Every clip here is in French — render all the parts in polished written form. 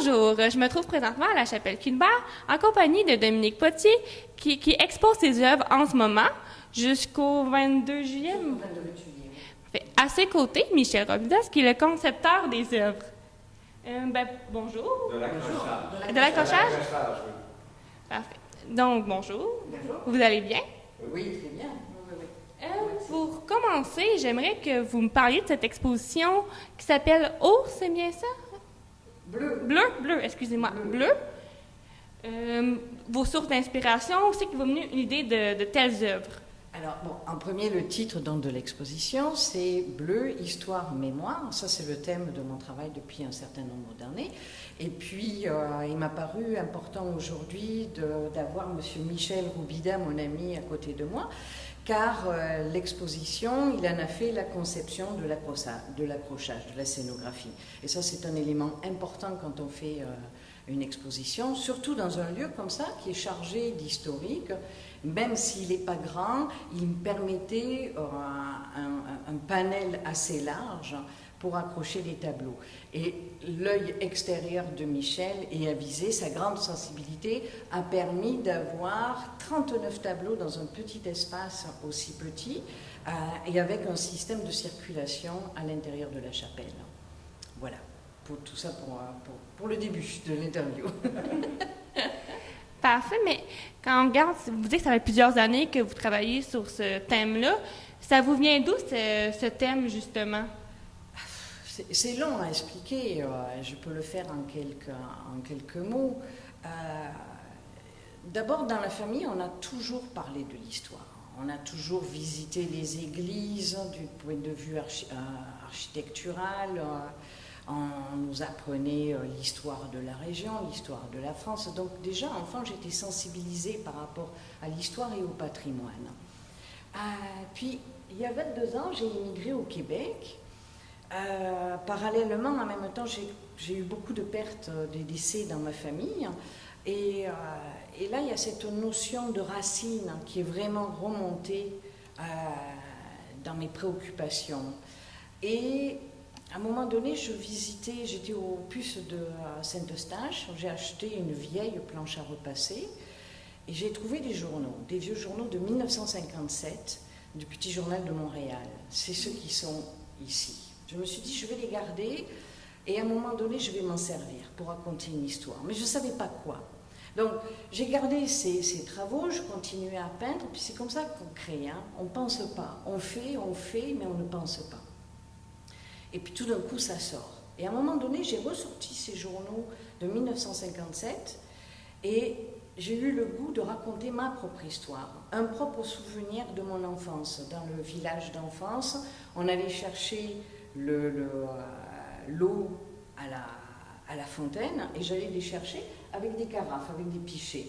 Bonjour, je me trouve présentement à la Chapelle Culbert en compagnie de Dominique Potier qui expose ses œuvres en ce moment jusqu'au 22 juillet. À ses côtés, Michel Robidas qui est le concepteur des œuvres. Bonjour. De l'accrochage. De l'accrochage? Oui. Parfait. Donc, bonjour. Bonjour. Vous allez bien? Oui, très bien. Pour commencer, j'aimerais que vous me parliez de cette exposition qui s'appelle Ours, c'est bien ça? Bleu, excusez-moi. Bleu. Vos sources d'inspiration, où c'est qui vous venue une idée de telles œuvres? Alors, en premier, le titre donc, de l'exposition, c'est Bleu, Histoire, Mémoire. Ça, c'est le thème de mon travail depuis un certain nombre d'années. Et puis, il m'a paru important aujourd'hui d'avoir M. Michel Roubida, mon ami, à côté de moi, car l'exposition, il en a fait la conception de l'accrochage, de la scénographie. Et ça, c'est un élément important quand on fait une exposition, surtout dans un lieu comme ça, qui est chargé d'historique. Même s'il n'est pas grand, il me permettait un panel assez large pour accrocher les tableaux. Et l'œil extérieur de Michel et avisé, sa grande sensibilité, a permis d'avoir 39 tableaux dans un petit espace aussi petit et avec un système de circulation à l'intérieur de la chapelle. Voilà, pour tout ça pour le début de l'interview. Parfait, mais quand on regarde, vous dites que ça fait plusieurs années que vous travaillez sur ce thème-là. Ça vous vient d'où ce thème, justement? C'est long à expliquer, je peux le faire en quelques mots. D'abord, dans la famille, on a toujours parlé de l'histoire. On a toujours visité les églises du point de vue architectural. On nous apprenait l'histoire de la région, l'histoire de la France. Donc déjà, enfant, j'étais sensibilisée par rapport à l'histoire et au patrimoine. Puis, il y a 22 ans, j'ai immigré au Québec. Parallèlement, en même temps, j'ai eu beaucoup de pertes, des décès dans ma famille. Et là, il y a cette notion de racine qui est vraiment remontée dans mes préoccupations. Et à un moment donné, j'étais au puce de Saint-Eustache, j'ai acheté une vieille planche à repasser et j'ai trouvé des journaux, des vieux journaux de 1957 du Petit Journal de Montréal. C'est ceux qui sont ici. Je me suis dit, je vais les garder et à un moment donné, je vais m'en servir pour raconter une histoire. Mais je ne savais pas quoi. Donc, j'ai gardé ces travaux, je continuais à peindre, puis c'est comme ça qu'on crée. Hein. On ne pense pas. On fait, mais on ne pense pas. Et puis tout d'un coup, ça sort. Et à un moment donné, j'ai ressorti ces journaux de 1957 et j'ai eu le goût de raconter ma propre histoire, un propre souvenir de mon enfance. Dans le village d'enfance, on allait chercher l'eau à la fontaine et j'allais les chercher avec des carafes, avec des pichets.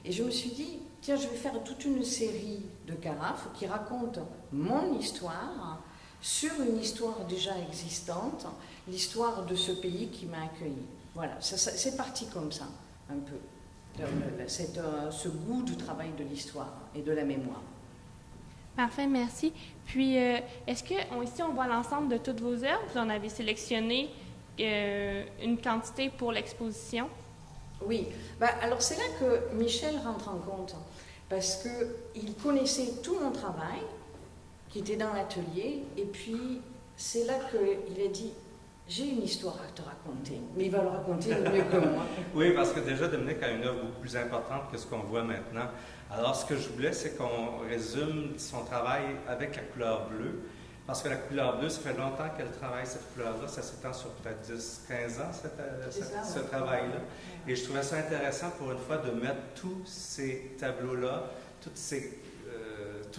Et je me suis dit, tiens, je vais faire toute une série de carafes qui racontent mon histoire sur une histoire déjà existante, l'histoire de ce pays qui m'a accueilli. Voilà, c'est parti comme ça, un peu, ce goût du travail de l'histoire et de la mémoire. Parfait, merci. Puis, est-ce ici, on voit l'ensemble de toutes vos œuvres? Vous en avez sélectionné une quantité pour l'exposition? Oui, alors c'est là que Michel rentre en compte, parce qu'il connaissait tout mon travail, qui était dans l'atelier, et puis c'est là qu'il a dit « j'ai une histoire à te raconter », mais il va le raconter mieux que moi. Oui, parce que déjà, Dominique a une œuvre beaucoup plus importante que ce qu'on voit maintenant. Alors, ce que je voulais, c'est qu'on résume son travail avec la couleur bleue, parce que la couleur bleue, ça fait longtemps qu'elle travaille cette couleur-là, ça s'étend sur peut-être 10-15 ans, ce travail-là. Et je trouvais ça intéressant, pour une fois, de mettre tous ces tableaux-là, toutes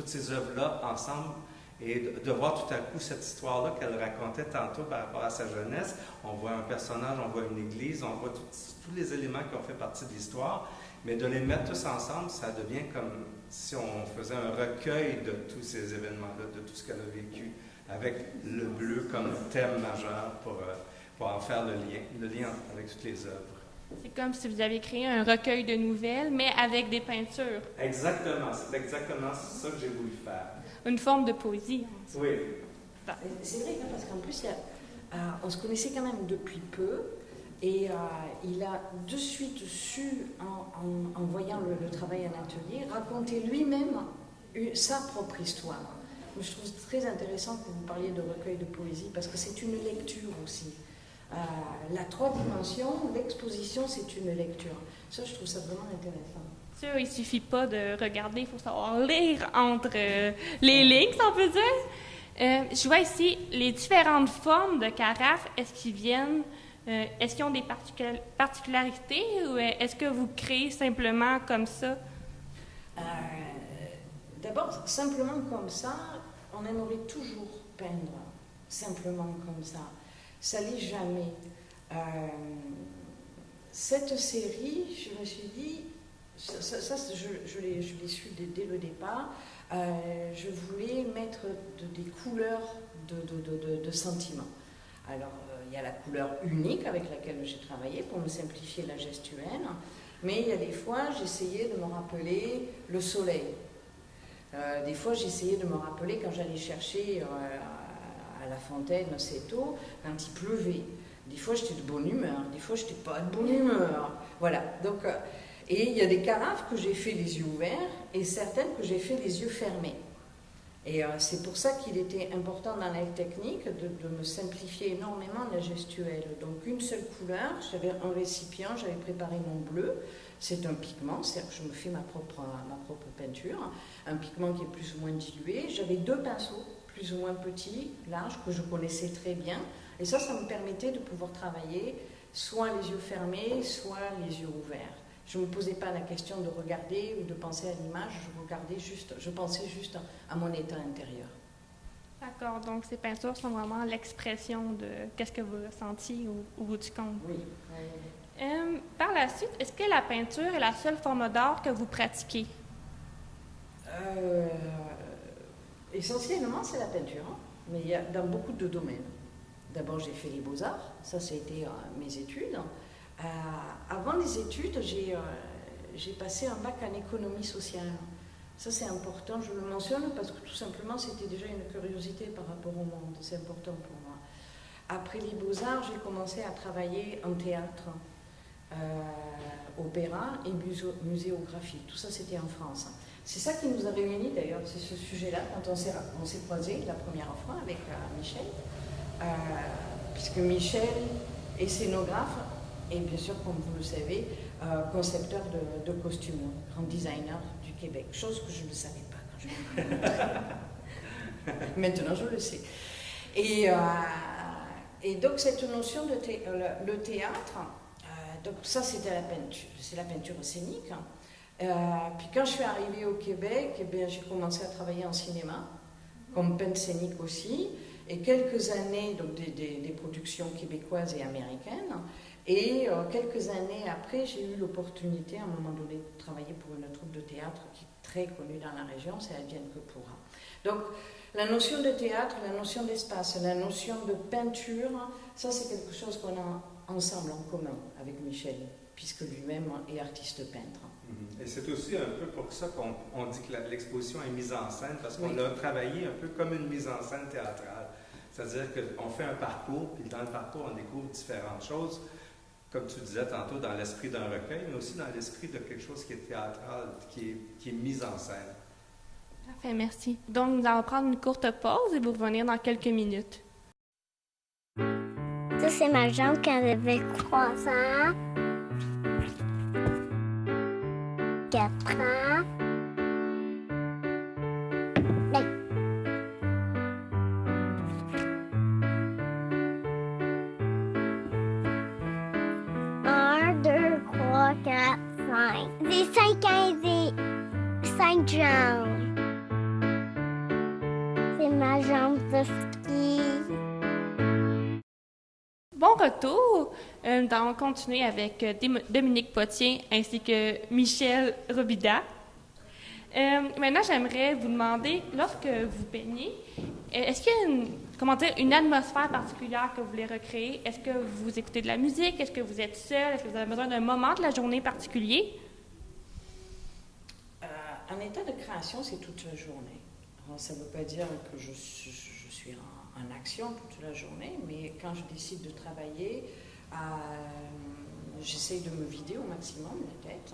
ces œuvres-là ensemble et de voir tout à coup cette histoire-là qu'elle racontait tantôt par rapport à sa jeunesse. On voit un personnage, on voit une église, on voit tous les éléments qui ont fait partie de l'histoire, mais de les mettre tous ensemble, ça devient comme si on faisait un recueil de tous ces événements-là, de tout ce qu'elle a vécu, avec le bleu comme thème majeur pour en faire le lien avec toutes les œuvres. C'est comme si vous aviez créé un recueil de nouvelles, mais avec des peintures. Exactement, c'est exactement ça que j'ai voulu faire. Une forme de poésie. Oui. C'est vrai, parce qu'en plus, on se connaissait quand même depuis peu. Et il a de suite su, en voyant le travail en atelier, raconter lui-même sa propre histoire. Je trouve très intéressant que vous parliez de recueil de poésie, parce que c'est une lecture aussi. La 3 dimensions, l'exposition, c'est une lecture. Ça, je trouve ça vraiment intéressant. Sûr, il suffit pas de regarder, il faut savoir lire entre les lignes, si on peut dire. Je vois ici les différentes formes de carafes. Est-ce qu'ils ont des particularités ou est-ce que vous créez simplement comme ça? D'abord, simplement comme ça, on aimerait toujours peindre simplement comme ça. Ça l'est jamais. Cette série, je me suis dit, je l'ai su dès le départ, je voulais mettre des couleurs de sentiments. Alors, il y a la couleur unique avec laquelle j'ai travaillé pour me simplifier la gestuelle, mais il y a des fois, j'essayais de me rappeler le soleil. Des fois, j'essayais de me rappeler quand j'allais chercher à la fontaine, c'est tôt, quand il pleuvait. Des fois, j'étais de bonne humeur, des fois, je n'étais pas de bonne humeur. Voilà. Donc, et il y a des carafes que j'ai fait les yeux ouverts et certaines que j'ai fait les yeux fermés. Et c'est pour ça qu'il était important dans la technique de me simplifier énormément la gestuelle. Donc, une seule couleur, j'avais un récipient, j'avais préparé mon bleu. C'est un pigment, c'est-à-dire que je me fais ma propre peinture, un pigment qui est plus ou moins dilué. J'avais 2 pinceaux, plus ou moins petits, larges, que je connaissais très bien. Et ça me permettait de pouvoir travailler soit les yeux fermés, soit les yeux ouverts. Je ne me posais pas la question de regarder ou de penser à l'image, je pensais juste à mon état intérieur. D'accord, donc ces peintures sont vraiment l'expression de qu'est-ce que vous ressentiez au bout du compte. Oui. Par la suite, est-ce que la peinture est la seule forme d'art que vous pratiquez? Essentiellement, c'est la peinture, hein, mais il y a dans beaucoup de domaines. D'abord, j'ai fait les beaux-arts, ça a été mes études. Avant les études, j'ai passé un bac en économie sociale. Ça, c'est important, je le mentionne parce que tout simplement, c'était déjà une curiosité par rapport au monde. C'est important pour moi. Après les beaux-arts, j'ai commencé à travailler en théâtre, opéra et muséographie. Tout ça, c'était en France. C'est ça qui nous a réunis d'ailleurs, c'est ce sujet-là, quand on s'est croisés la première fois avec Michel, puisque Michel est scénographe et bien sûr, comme vous le savez, concepteur de costumes, grand designer du Québec, chose que je ne savais pas quand je l'ai rencontré. Maintenant, je le sais. Et donc, cette notion de le théâtre, donc ça, c'était la peinture, c'est la peinture scénique. Puis quand je suis arrivée au Québec, eh bien, j'ai commencé à travailler en cinéma, comme peintre scénique aussi, et quelques années, donc des productions québécoises et américaines, et quelques années après, j'ai eu l'opportunité à un moment donné de travailler pour une troupe de théâtre qui est très connue dans la région, c'est Advienne que pourra. Donc la notion de théâtre, la notion d'espace, la notion de peinture, ça c'est quelque chose qu'on a ensemble en commun avec Michel, puisque lui-même est artiste peintre. Et c'est aussi un peu pour ça qu'on dit que l'exposition est mise en scène, parce qu'on l'a travaillé un peu comme une mise en scène théâtrale. C'est-à-dire qu'on fait un parcours, puis dans le parcours, on découvre différentes choses, comme tu disais tantôt, dans l'esprit d'un recueil, mais aussi dans l'esprit de quelque chose qui est théâtral, qui est mise en scène. Parfait, merci. Donc, nous allons prendre une courte pause et vous revenir dans quelques minutes. Ça, c'est ma jambe quand elle avait 3 ans. 4 ans. Un, 2, 3, 4, 5. J'ai 5 ans et 5 jambes. C'est ma jambe de ski. Bon retour. Nous allons continuer avec Dominique Potier ainsi que Michel Robida. Maintenant, j'aimerais vous demander, lorsque vous peignez, est-ce qu'il y a une atmosphère particulière que vous voulez recréer? Est-ce que vous écoutez de la musique? Est-ce que vous êtes seul? Est-ce que vous avez besoin d'un moment de la journée particulier? En état de création, c'est toute la journée. Alors, ça ne veut pas dire que je suis en action toute la journée, mais quand je décide de travailler, J'essaye de me vider au maximum la tête.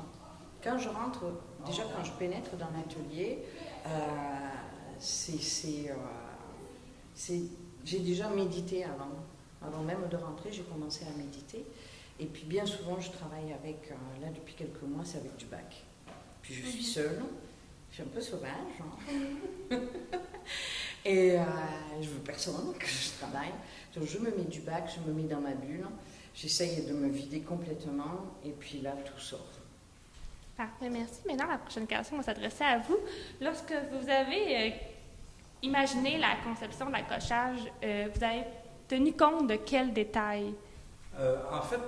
Quand je rentre, déjà quand je pénètre dans l'atelier, j'ai déjà médité avant. Avant même de rentrer, j'ai commencé à méditer. Et puis bien souvent, je travaille avec, là depuis quelques mois, c'est avec du bac. Puis je suis seule, je suis un peu sauvage. Hein. Et je veux personne que je travaille. Donc je me mets du bac, je me mets dans ma bulle. J'essaye de me vider complètement. Et puis là, tout sort. Parfait, merci. Maintenant, la prochaine question va s'adresser à vous. Lorsque vous avez imaginé la conception de l'accrochage, vous avez tenu compte de quels détails? En fait,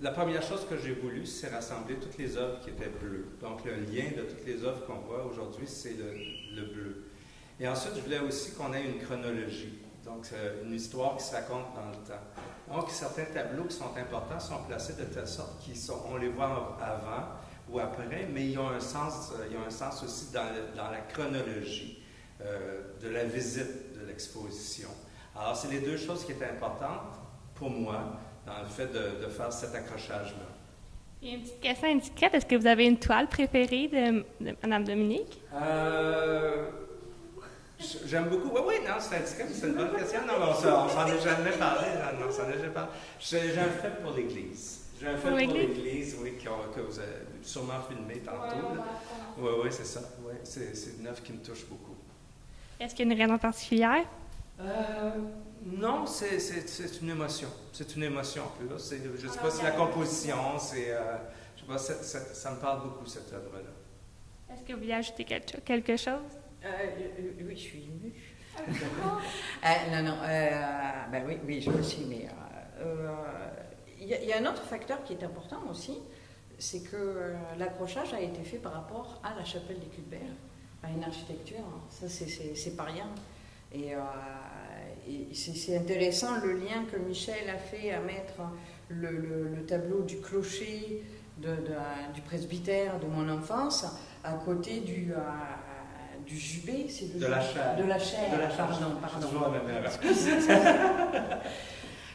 la première chose que j'ai voulu, c'est rassembler toutes les œuvres qui étaient bleues. Donc, le lien de toutes les œuvres qu'on voit aujourd'hui, c'est le bleu. Et ensuite, je voulais aussi qu'on ait une chronologie. Donc, une histoire qui se raconte dans le temps. Donc, certains tableaux qui sont importants sont placés de telle sorte qu'on les voit avant ou après, mais ils ont un sens aussi dans la chronologie de la visite de l'exposition. Alors, c'est les deux choses qui étaient importantes pour moi dans le fait de faire cet accrochage-là. Il y a une petite question indiscrète. Est-ce que vous avez une toile préférée de Mme Dominique? J'aime beaucoup. Oui, non, c'est indiscret, c'est une bonne question. Non, mais on s'en est jamais parlé. Non, on s'en est jamais parlé. J'ai un fait pour l'Église. J'ai un fait pour l'Église, oui, que vous avez sûrement filmé tantôt. Oui, c'est ça. Ouais, c'est une œuvre qui me touche beaucoup. Est-ce qu'il y a une raison particulière? Non, c'est une émotion. C'est une émotion un peu. Je ne sais pas si la composition, je sais pas, ça me parle beaucoup, cette œuvre-là. Est-ce que vous voulez ajouter quelque chose? Oui, je suis émue. Oui, je me suis, mais il y a un autre facteur qui est important aussi, c'est que l'accrochage a été fait par rapport à la chapelle des Cuthbert, à une architecture. Ça, c'est pas rien. Et c'est intéressant le lien que Michel a fait à mettre le tableau du clocher du presbytère de mon enfance à côté du jubé, c'est de la chaire. De la chaire, pardon.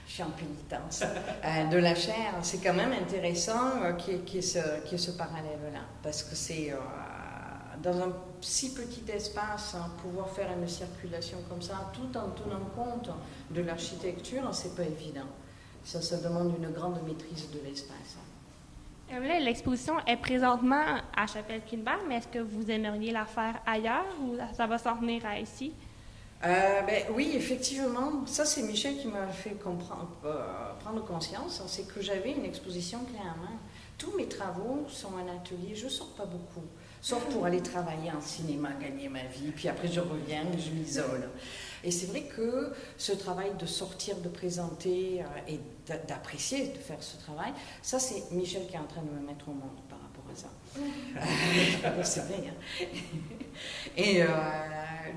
Je suis en pénitence. De la chaire, c'est quand même intéressant qu'il y ait ce parallèle-là, parce que c'est dans un si petit espace, pouvoir faire une circulation comme ça, tout en tenant compte de l'architecture, c'est pas évident. Ça demande une grande maîtrise de l'espace. L'exposition est présentement à Chapelle-Cuthbert, mais est-ce que vous aimeriez la faire ailleurs ou ça va s'en tenir à ici? Oui, effectivement. Ça, c'est Michel qui m'a fait prendre conscience. C'est que j'avais une exposition clé en main. Tous mes travaux sont en atelier. Je ne sors pas beaucoup. Sauf pour aller travailler en cinéma, gagner ma vie. Puis après, je reviens, je m'isole. Et c'est vrai que ce travail de sortir, de présenter et d'apprécier de faire ce travail, ça, c'est Michel qui est en train de me mettre au monde par rapport à ça. C'est vrai. Hein? Et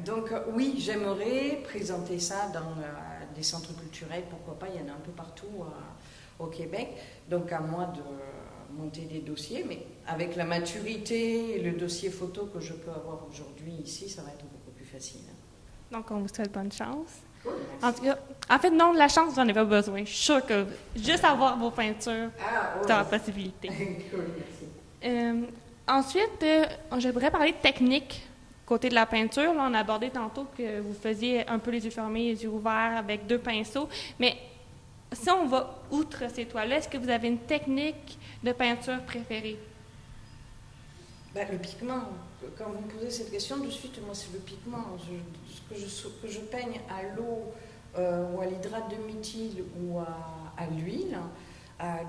donc, oui, j'aimerais présenter ça dans des centres culturels. Pourquoi pas, il y en a un peu partout au Québec. Donc, à moi de monter des dossiers, mais avec la maturité et le dossier photo que je peux avoir aujourd'hui ici, ça va être beaucoup plus facile. Donc, on vous souhaite bonne chance. Cool, en tout cas, en fait, non, la chance, vous n'en avez pas besoin. Je suis sûre que juste avoir vos peintures, c'est la possibilité. Cool, merci. Ensuite, j'aimerais parler de technique côté de la peinture. Là, on a abordé tantôt que vous faisiez un peu les yeux fermés, les yeux ouverts avec 2 pinceaux, mais si on va outre ces toiles-là, est-ce que vous avez une technique de peinture préférée? Le pigment. Quand vous me posez cette question, de suite, moi, c'est le pigment. Que je peigne à l'eau ou à l'hydrate de méthyle ou à l'huile,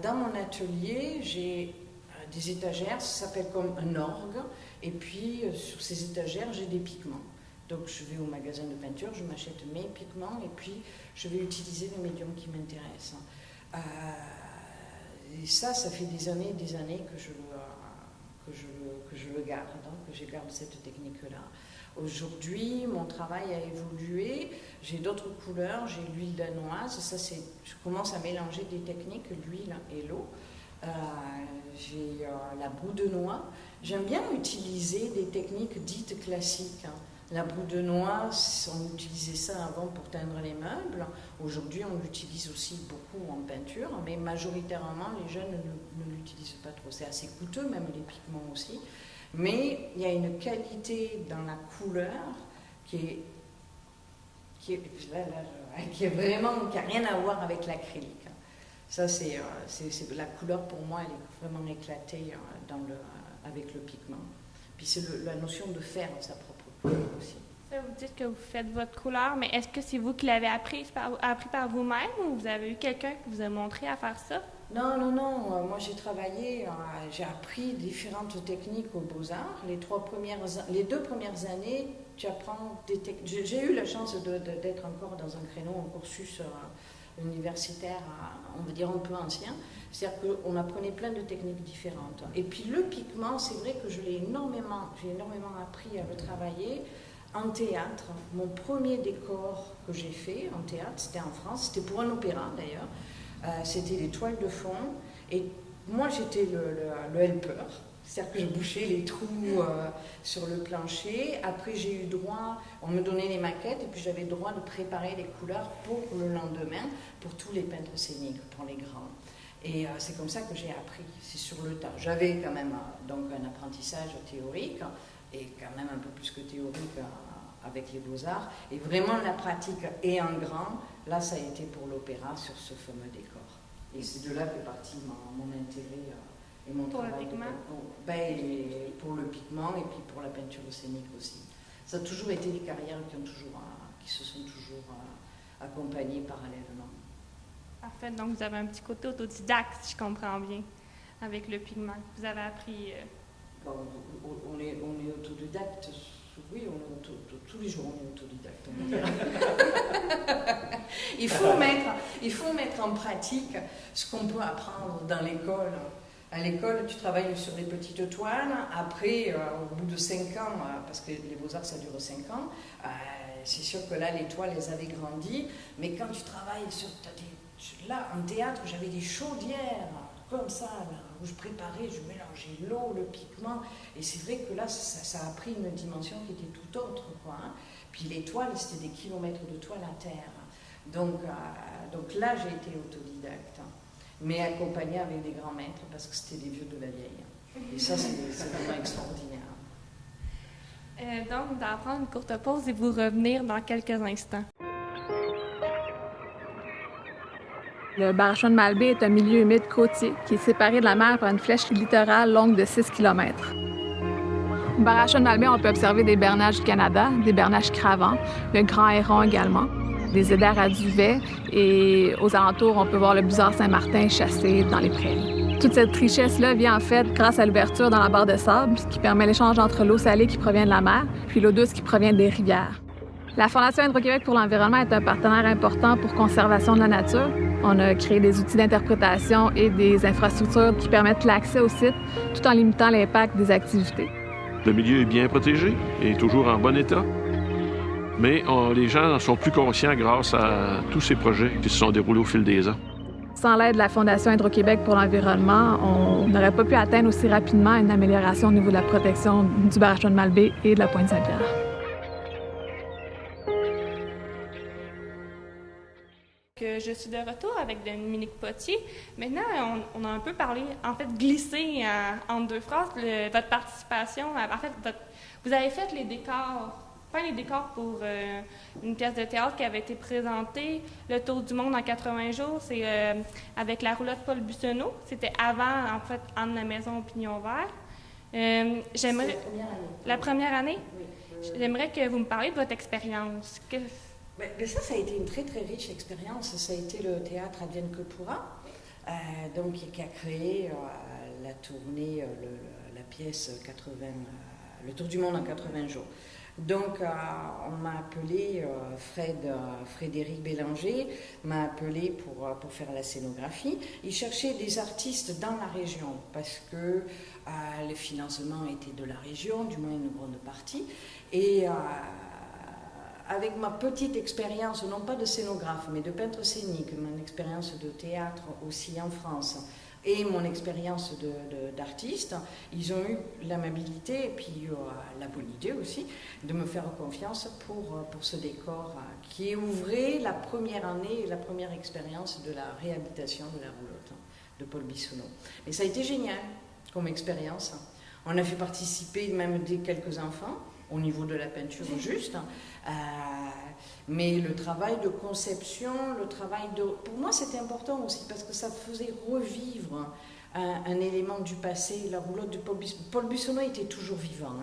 dans mon atelier, j'ai des étagères, ça s'appelle comme un orgue, et puis sur ces étagères, j'ai des pigments. Donc je vais au magasin de peinture, je m'achète mes pigments, et puis je vais utiliser le médium qui m'intéresse. Et ça fait des années que je le garde, hein, que je garde cette technique-là. Aujourd'hui, mon travail a évolué, j'ai d'autres couleurs, j'ai l'huile danoise, je commence à mélanger des techniques, l'huile et l'eau. J'ai la boue de noix. J'aime bien utiliser des techniques dites classiques, hein, La boue de noix, on utilisait ça avant pour teindre les meubles. Aujourd'hui, on l'utilise aussi beaucoup en peinture, mais majoritairement, les jeunes ne l'utilisent pas trop. C'est assez coûteux, même les pigments aussi. Mais il y a une qualité dans la couleur qui n'a rien à voir avec l'acrylique. Ça, c'est la couleur, pour moi, elle est vraiment éclatée avec le pigment. Puis c'est la notion de faire sa propre couleur aussi. Ça, vous dites que vous faites votre couleur, mais est-ce que c'est vous qui l'avez appris par vous-même ou vous avez eu quelqu'un qui vous a montré à faire ça? Non. Moi, j'ai appris différentes techniques aux Beaux-Arts. Les 2 premières années, tu apprends des techniques. J'ai eu la chance d'être encore dans un créneau, un cursus universitaire, on va dire un peu ancien. C'est-à-dire qu'on apprenait plein de techniques différentes. Et puis le pigment, c'est vrai que j'ai énormément appris à le travailler en théâtre. Mon premier décor que j'ai fait en théâtre, c'était en France, c'était pour un opéra d'ailleurs. C'était les toiles de fond. Et moi, j'étais le helper. C'est-à-dire que je bouchais les trous sur le plancher. Après, j'ai eu droit, on me donnait les maquettes et puis j'avais le droit de préparer les couleurs pour le lendemain, pour tous les peintres scéniques, pour les grands. Et c'est comme ça que j'ai appris, c'est sur le tas. J'avais quand même donc un apprentissage théorique, et quand même un peu plus que théorique avec les Beaux-Arts. Et vraiment la pratique et en grand, là ça a été pour l'opéra sur ce fameux décor. Et c'est de là qu'est parti mon intérêt et mon pour travail. Le pigment? Pour le pigment et puis pour la peinture scénique aussi. Ça a toujours été des carrières qui se sont toujours accompagnées parallèlement. Parfait, donc vous avez un petit côté autodidacte, si je comprends bien, avec le pigment. Vous avez appris... Bon, on est autodidacte, oui, tous les jours on est autodidacte, on va dire. il faut mettre en pratique ce qu'on peut apprendre dans l'école. À l'école, tu travailles sur les petites toiles. Après, au bout de 5 ans, parce que les Beaux-Arts, ça dure 5 ans, c'est sûr que là, les toiles, elles avaient grandi. Mais quand tu travailles là, en théâtre, j'avais des chaudières, comme ça, là, où je préparais, je mélangeais l'eau, le pigment. Et c'est vrai que là, ça a pris une dimension qui était tout autre, quoi. Hein. Puis les toiles, c'était des kilomètres de toiles à terre. Donc là, j'ai été autodidacte. Mais accompagnée avec des grands maîtres, parce que c'était des vieux de la vieille. Et ça, c'est vraiment extraordinaire. Donc, on va prendre une courte pause et vous revenir dans quelques instants. Le Barrachon de Malbaie est un milieu humide côtier qui est séparé de la mer par une flèche littorale longue de 6 km. Au Barrachon de Malbaie, on peut observer des bernages du Canada, des bernages cravants, le grand héron également, des éders à duvet et aux alentours, on peut voir le busard Saint-Martin chassé dans les prairies. Toute cette richesse-là vient en fait grâce à l'ouverture dans la barre de sable, ce qui permet l'échange entre l'eau salée qui provient de la mer puis l'eau douce qui provient des rivières. La Fondation Hydro-Québec pour l'environnement est un partenaire important pour conservation de la nature. On a créé des outils d'interprétation et des infrastructures qui permettent l'accès au site tout en limitant l'impact des activités. Le milieu est bien protégé et toujours en bon état. Mais les gens en sont plus conscients grâce à tous ces projets qui se sont déroulés au fil des ans. Sans l'aide de la Fondation Hydro-Québec pour l'environnement, on n'aurait pas pu atteindre aussi rapidement une amélioration au niveau de la protection du Barrachon de Malbaie et de la Pointe Saint-Pierre. Je suis de retour avec Dominique Potier. Maintenant, on a un peu parlé, en fait, glissé en 2 phrases, votre participation. En fait, vous avez fait les décors pour une pièce de théâtre qui avait été présentée, Le Tour du monde en 80 jours. C'est avec la roulotte Paul Bussonneau. C'était avant, en fait, Anne la maison au pignon vert. J'aimerais... La première année? Oui. J'aimerais que vous me parliez de votre expérience. Mais ça a été une très très riche expérience. Ça a été le théâtre Advienne que pourra, donc qui a créé la tournée, la pièce 80, Le Tour du monde en 80 jours. Donc on m'a appelé, Frédéric Bélanger m'a appelé pour faire la scénographie. Il cherchait des artistes dans la région parce que le financement était de la région, du moins une grande partie. Et avec ma petite expérience, non pas de scénographe, mais de peintre scénique, mon expérience de théâtre aussi en France, et mon expérience d'artiste, ils ont eu l'amabilité et puis la bonne idée aussi de me faire confiance pour ce décor qui ouvrait la première année et la première expérience de la réhabilitation de la roulotte de Paul Bissonnot. Et ça a été génial comme expérience. On a fait participer même quelques enfants au niveau de la peinture juste. Mais le travail de conception, pour moi c'était important aussi parce que ça faisait revivre un élément du passé. La roulotte de Paul Bissonnot était toujours vivant.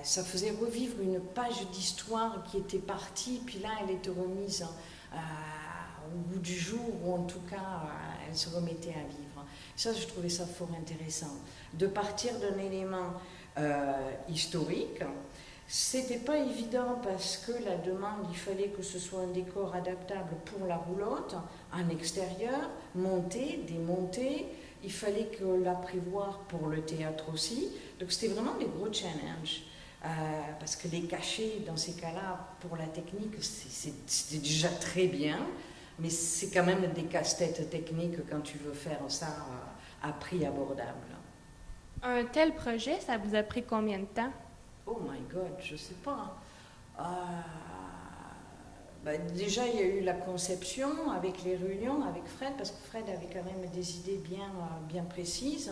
Ça faisait revivre une page d'histoire qui était partie, puis là elle était remise au bout du jour, ou en tout cas elle se remettait à vivre. Ça, je trouvais ça fort intéressant. De partir d'un élément historique. C'était pas évident parce que la demande, il fallait que ce soit un décor adaptable pour la roulotte, en extérieur, monté, démonté. Il fallait que la prévoir pour le théâtre aussi. Donc c'était vraiment des gros challenges. Parce que les cachets, dans ces cas-là, pour la technique, c'était déjà très bien. Mais c'est quand même des casse-têtes techniques quand tu veux faire ça à prix abordable. Un tel projet, ça vous a pris combien de temps? Oh my God, je ne sais pas. Déjà, il y a eu la conception avec les réunions, avec Fred, parce que Fred avait quand même des idées bien précises.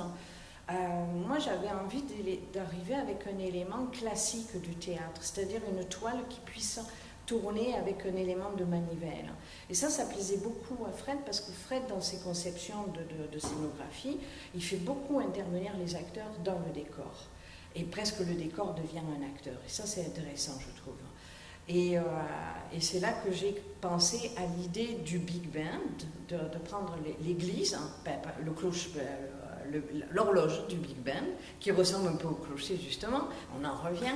Moi, j'avais envie d'arriver avec un élément classique du théâtre, c'est-à-dire une toile qui puisse tourner avec un élément de manivelle. Et ça plaisait beaucoup à Fred, parce que Fred, dans ses conceptions de scénographie, il fait beaucoup intervenir les acteurs dans le décor. Et presque le décor devient un acteur. Et ça, c'est intéressant, je trouve. Et c'est là que j'ai pensé à l'idée du Big Band, de prendre l'église, l'horloge du Big Band, qui ressemble un peu au clocher, justement, on en revient,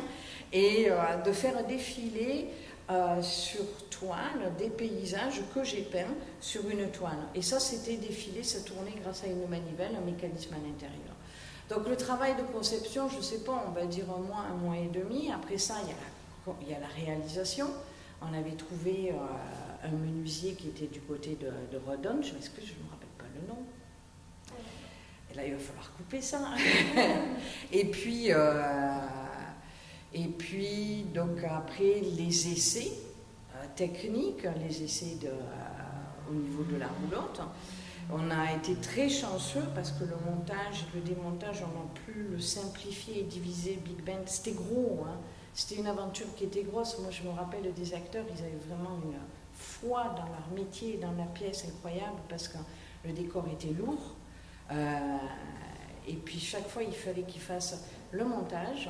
et de faire défiler sur toile des paysages que j'ai peints sur une toile. Et ça, c'était défilé, ça tournait grâce à une manivelle, un mécanisme à l'intérieur. Donc le travail de conception, je ne sais pas, on va dire un mois et demi. Après ça, il y a la réalisation. On avait trouvé un menuisier qui était du côté de Redon. Je m'excuse, je ne me rappelle pas le nom. Et là, il va falloir couper ça. Et puis, donc après, les essais techniques, les essais au niveau de la roulotte. On a été très chanceux parce que le montage et le démontage, on a pu le simplifier et diviser Big Band. C'était gros, hein. C'était une aventure qui était grosse. Moi, je me rappelle des acteurs, ils avaient vraiment une foi dans leur métier, dans la pièce incroyable parce que le décor était lourd. Et puis, chaque fois, il fallait qu'ils fassent le montage,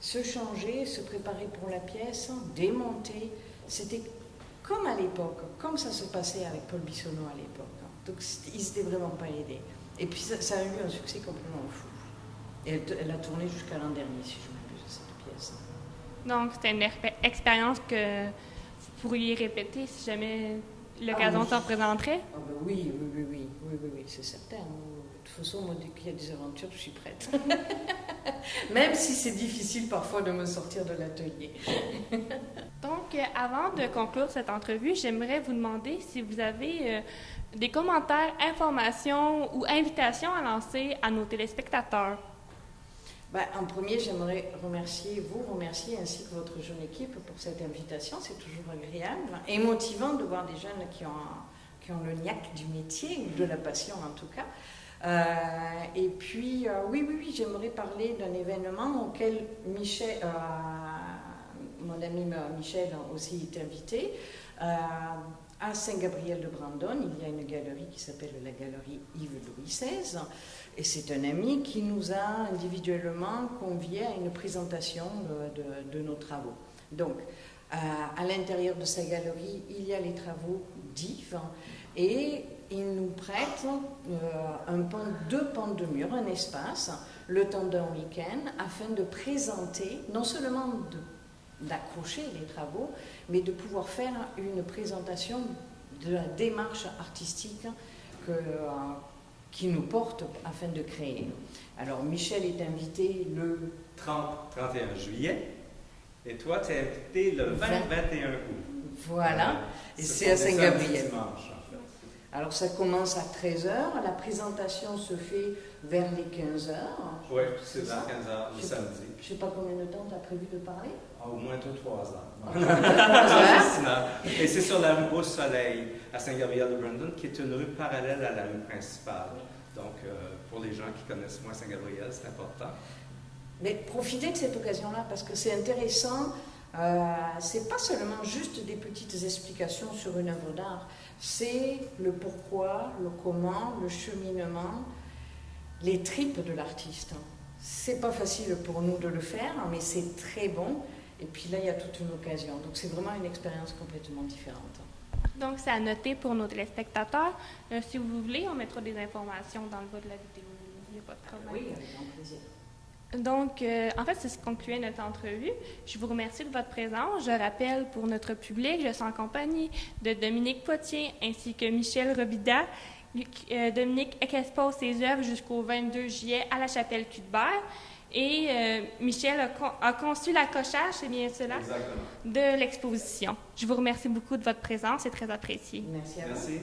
se changer, se préparer pour la pièce, démonter. C'était comme à l'époque, comme ça se passait avec Paul Bissonnot à l'époque. Donc ils n'étaient vraiment pas aidés. Et puis ça a eu un succès complètement fou. Et elle a tourné jusqu'à l'an dernier, si je m'abuse, cette pièce. Donc c'était une expérience que vous pourriez répéter si jamais l'occasion s'en présenterait? Oui, c'est certain. De toute façon, moi, dès qu'il y a des aventures, je suis prête. Même si c'est difficile parfois de me sortir de l'atelier. Donc, avant de conclure cette entrevue, j'aimerais vous demander si vous avez des commentaires, informations ou invitations à lancer à nos téléspectateurs. En premier, j'aimerais vous remercier ainsi que votre jeune équipe pour cette invitation. C'est toujours agréable et motivant de voir des jeunes qui ont le niaque du métier, ou de la passion en tout cas. Et puis, oui, j'aimerais parler d'un événement auquel mon ami Michel aussi est invité. À Saint-Gabriel-de-Brandon, il y a une galerie qui s'appelle la galerie Yves-Louis XVI. Et c'est un ami qui nous a individuellement conviés à une présentation de nos travaux. Donc, à l'intérieur de sa galerie, il y a les travaux d'Yves et il nous prête deux pans de mur, un espace, le temps d'un week-end, afin de présenter, non seulement d'accrocher les travaux, mais de pouvoir faire une présentation de la démarche artistique qui nous porte afin de créer. Alors Michel est invité le 31 juillet et toi tu es invité le 21 août. Voilà, et c'est à Saint-Gabriel. Alors ça commence à 13h, la présentation se fait vers les 15h. Oui, c'est vers 15h le samedi. Je ne sais pas combien de temps tu as prévu de parler. Au moins 2-3 ans. 3 heures. Et c'est sur la rue Beau-Soleil, à Saint-Gabriel-de-Brandon, qui est une rue parallèle à la rue principale. Donc, pour les gens qui connaissent moins Saint-Gabriel, c'est important. Mais profitez de cette occasion-là parce que c'est intéressant. C'est pas seulement juste des petites explications sur une œuvre d'art. C'est le pourquoi, le comment, le cheminement, les tripes de l'artiste. C'est pas facile pour nous de le faire, mais c'est très bon. Et puis là, il y a toute une occasion. Donc c'est vraiment une expérience complètement différente. Donc, c'est à noter pour nos téléspectateurs. Si vous voulez, on mettra des informations dans le bas de la vidéo. Il n'y a pas de problème. Oui, avec grand plaisir. Donc, en fait, c'est ce qui concluait notre entrevue. Je vous remercie de votre présence. Je rappelle pour notre public, je suis en compagnie de Dominique Potier ainsi que Michel Robida. Dominique expose ses œuvres jusqu'au 22 juillet à la chapelle Cuthbert. Et Michel a conçu l'accrochage, c'est bien cela, Exactement. de l'exposition. Je vous remercie beaucoup de votre présence, c'est très apprécié. Merci à vous. Merci.